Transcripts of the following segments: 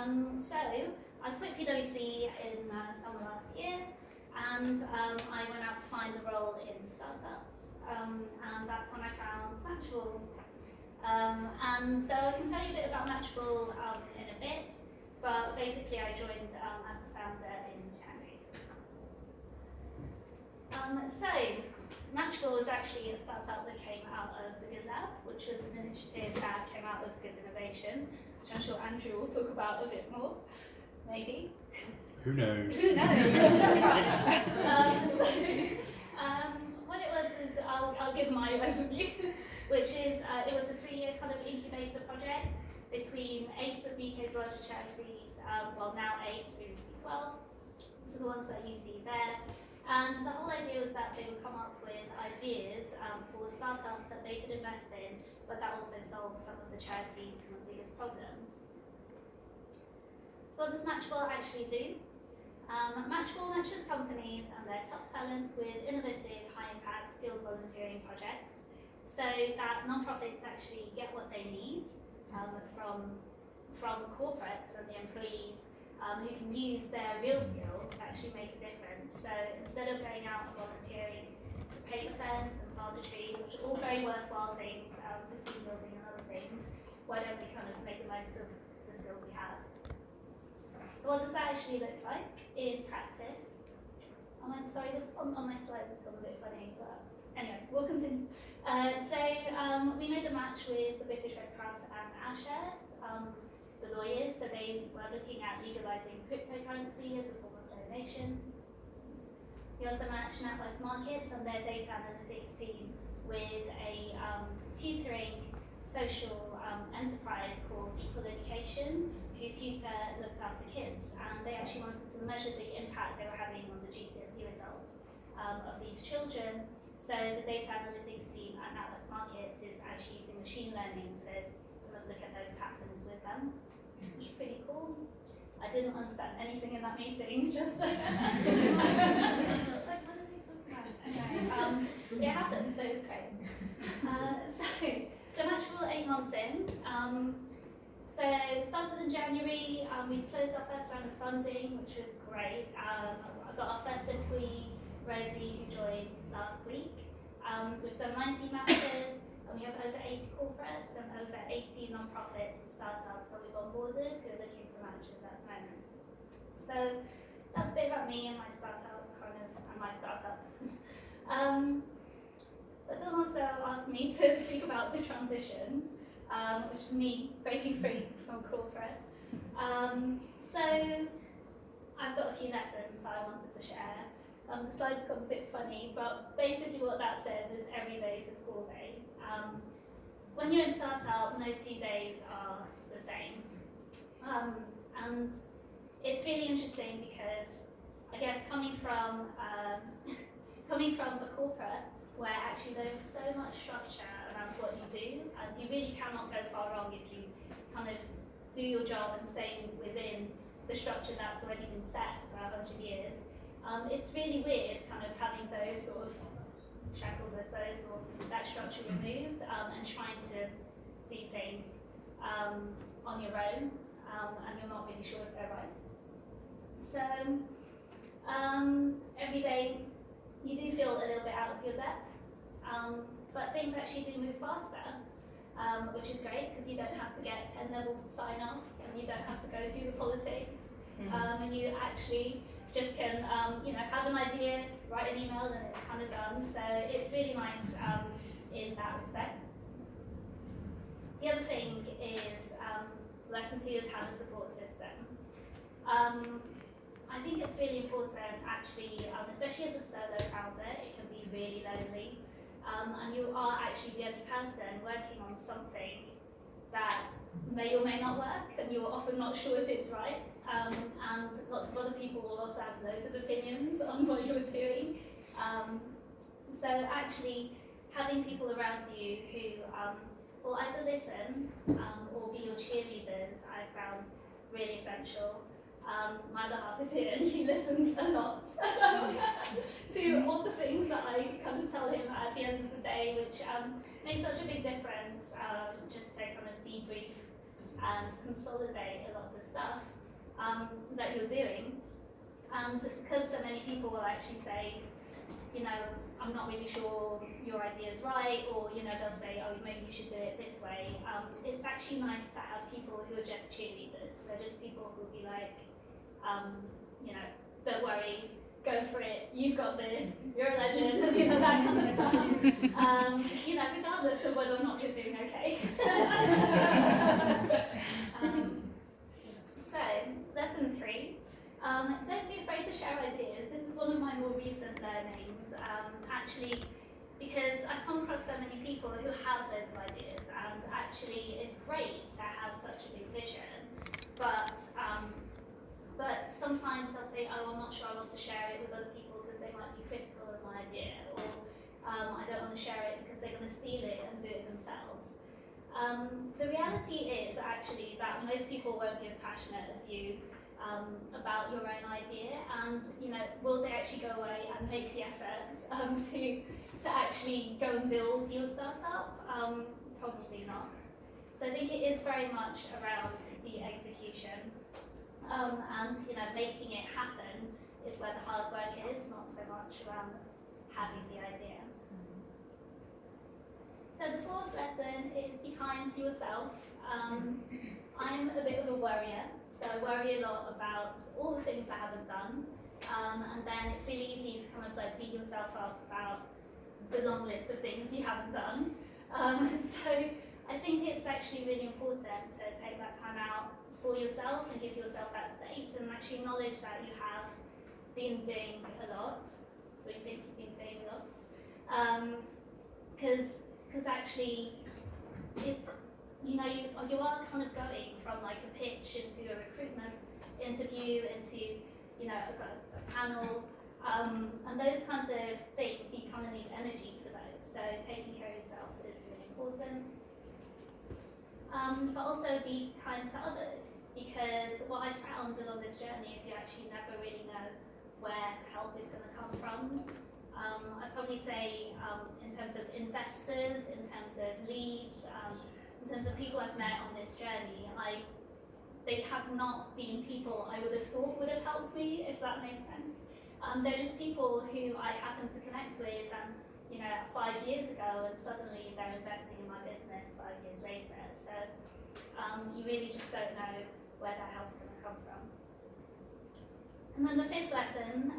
So I quit PwC in summer last year, and I went out to find a role in startups, and that's when I found Matchable. And so I can tell you a bit about Matchable in a bit, but basically I joined as the founder in January. So Matchable is actually a startup that came out of the Good Lab, which was an initiative that came out of Good Innovation, which I'm sure Andrew will talk about a bit more, maybe. Who knows? Who knows? What it was is, I'll give my overview, which is it was a 3-year kind of incubator project between 8 of the UK's larger charities, well now 8, previously 12, so the ones that you see there. And the whole idea was that they would come up with ideas for startups that they could invest in, but that also solved some of the charities' kind of biggest problems. So what does Matchable actually do? Matchable matches companies and their top talent with innovative, high-impact, skilled volunteering projects, so that non-profits actually get what they need from corporates and the employees who can use their real skills to actually make a difference. So instead of going out and volunteering to paint a fence and plant a tree, which are all very worthwhile things for team building and other things, why don't we kind of make the most of the skills we have? So what does that actually look like in practice? Sorry, the font on my slides has gone a bit funny, but anyway, we'll continue. We made a match with the British Red Cross and Ashairs, the lawyers, so they were looking at legalising cryptocurrency as a form of donation. We also matched NatWest Markets and their data analytics team with a tutoring social enterprise called Equal Education, who looked after kids, and they actually wanted to measure the impact they were having on the GCSE results of these children. So the data analytics team at NatWest Markets is actually using machine learning to sort of look at those patterns with them, which is pretty cool. I didn't understand anything in that meeting, just like, what are they talking about? Anyway, it happened, so it was great. So Matchable 8 months in. So it started in January. We've closed our first round of funding, which was great. I got our first employee, Rosie, who joined last week. We've done 19 matches, and we have over 80 corporates and over 80 non-profits and startups that we've onboarded who are looking for managers at the moment. So that's a bit about me and my startup, But Don also asked me to speak about the transition, which is me breaking free from corporate. So I've got a few lessons I wanted to share. The slides got a bit funny, but basically what that says is every day is a school day. When you're in startup, no 2 days are the same. And it's really interesting because I guess coming from a corporate where actually there's so much structure around what you do, and you really cannot go far wrong if you kind of do your job and stay within the structure that's already been set for 100 years. It's really weird kind of having those sort of shackles, I suppose, or that structure removed, and trying to do things on your own, and you're not really sure if they're right. So every day you do feel a little bit out of your depth, but things actually do move faster, which is great because you don't have to get 10 levels to sign off, and you don't have to go through the politics, and you actually just can have an idea, write an email, and it's kind of done. So it's really nice in that respect. The other thing is lesson 2 is have a support system. I think it's really important actually, especially as a solo founder, it can be really lonely, and you are actually the only person working on something that may or may not work, and you're often not sure if it's right, and lots of other people will also have loads of opinions on what you're doing. So actually having people around you who will either listen or be your cheerleaders, I found really essential. My other half is here and he listens a lot to all the things that I kind of tell him at the end of the day, which makes such a big difference, just to kind of debrief and consolidate a lot of the stuff. that you're doing. And because so many people will actually say, you know, I'm not really sure your idea is right, or you know, they'll say, oh, maybe you should do it this way. It's actually nice to have people who are just cheerleaders, so just people who will be like, you know, don't worry, go for it, you've got this, you're a legend, you know, that kind of stuff. You know, regardless of whether or not you're doing okay. So, lesson 3. Don't be afraid to share ideas. This is one of my more recent learnings, actually, because I've come across so many people who have loads of ideas, and actually it's great to have such a big vision, but sometimes they'll say, oh, I'm not sure I want to share it with other people because they might be critical of my idea, or I don't want to share it because they're going to steal it and do it themselves. The reality is actually that most people won't be as passionate as you about your own idea, and you know, will they actually go away and make the effort to actually go and build your startup? Probably not. So I think it is very much around the execution, and you know, making it happen is where the hard work is, not so much around having the idea. So the 4th lesson is be kind to yourself. I'm a bit of a worrier, so I worry a lot about all the things I haven't done, and then it's really easy to kind of like beat yourself up about the long list of things you haven't done. So I think it's actually really important to take that time out for yourself and give yourself that space and actually acknowledge that you have been doing a lot, or you think you've been doing a lot. Because actually it's, you know, you are kind of going from like a pitch into a recruitment interview into, you know, a panel, and those kinds of things, you kind of need energy for those. So taking care of yourself is really important. But also be kind to others, because what I found along this journey is you actually never really know where help is going to come from. I'd probably say in terms of investors, in terms of leads, in terms of people I've met on this journey, they have not been people I would have thought would have helped me, if that makes sense. They're just people who I happen to connect with, and you know, 5 years ago, and suddenly they're investing in my business 5 years later. So you really just don't know where that help's going to come from. And then the 5th lesson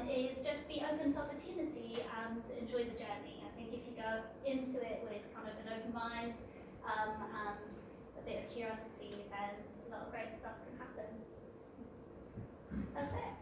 is just be open to opportunity and enjoy the journey. I think if you go into it with kind of an open mind and a bit of curiosity, then a lot of great stuff can happen. That's it.